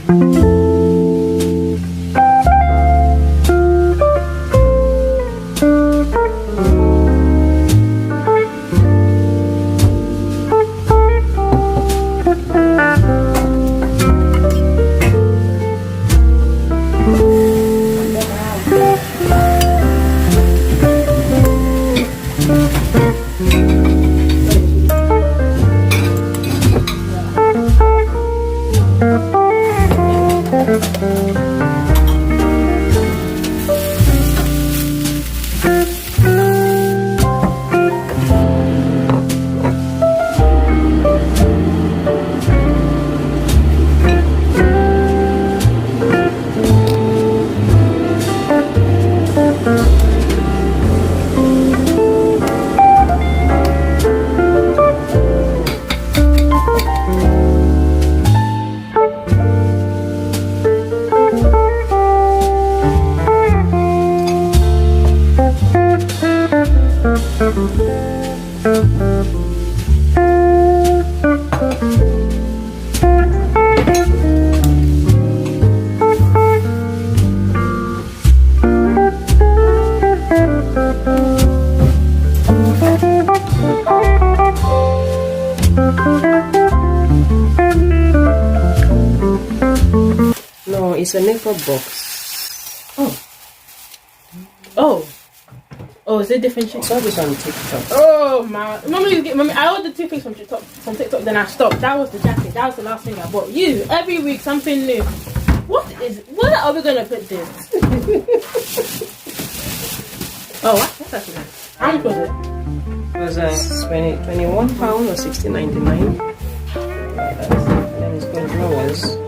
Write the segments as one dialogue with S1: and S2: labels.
S1: No, it's a nickel box.
S2: Oh, is it different shit?
S1: I saw this on TikTok.
S2: Oh my, mommy, I ordered 2 things from TikTok, then I stopped. That was the jacket. That was the last thing I bought. Every week something new. Where are we gonna put this? Oh, what's that again? How much was it?
S1: It was 21 pound or 16.99. And then it's going flowers.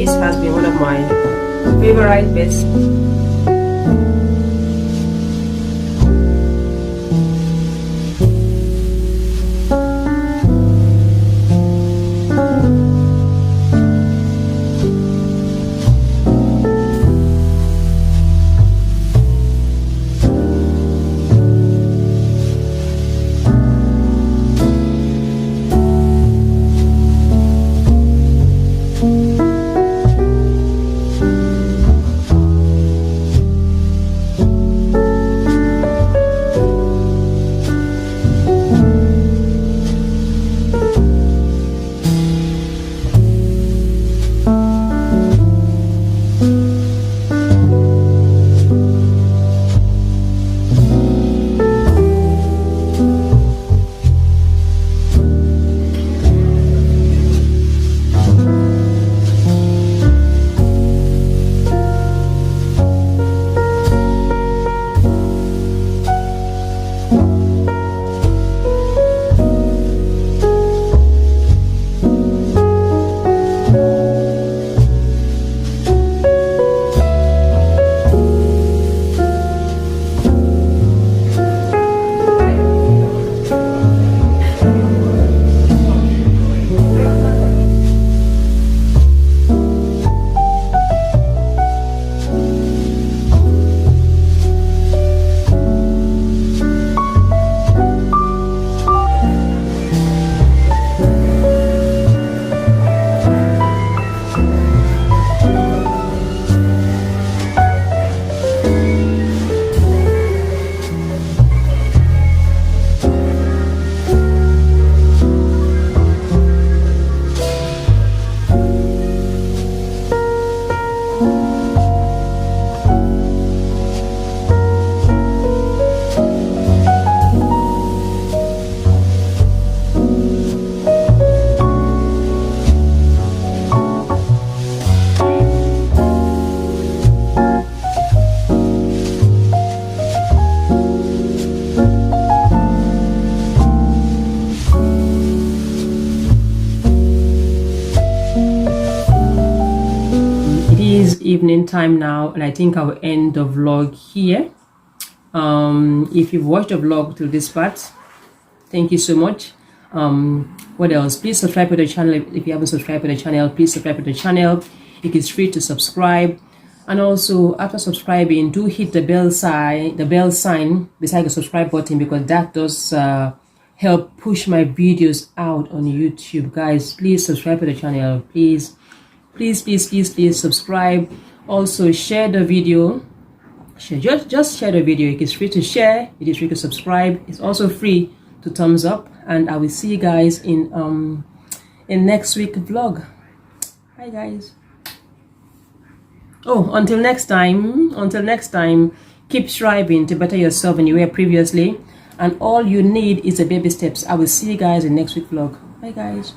S1: This has been one of my favorite bits. is evening time now, and I think I will end the vlog here. If you've watched the vlog till this part, thank you so much. What else? Please subscribe to the channel. If you haven't subscribed to the channel, please subscribe to the channel. It is free to subscribe. And also, after subscribing, do hit the bell sign beside the subscribe button, because that does help push my videos out on YouTube. Guys, please subscribe to the channel. Please subscribe. Also, share the video. Just share the video. It is free to share. It is free to subscribe. It's also free to thumbs up. And I will see you guys in next week vlog. Bye, guys. Oh, until next time, keep striving to better yourself than you were previously, and all you need is the baby steps. I will see you guys in next week vlog. Bye, guys.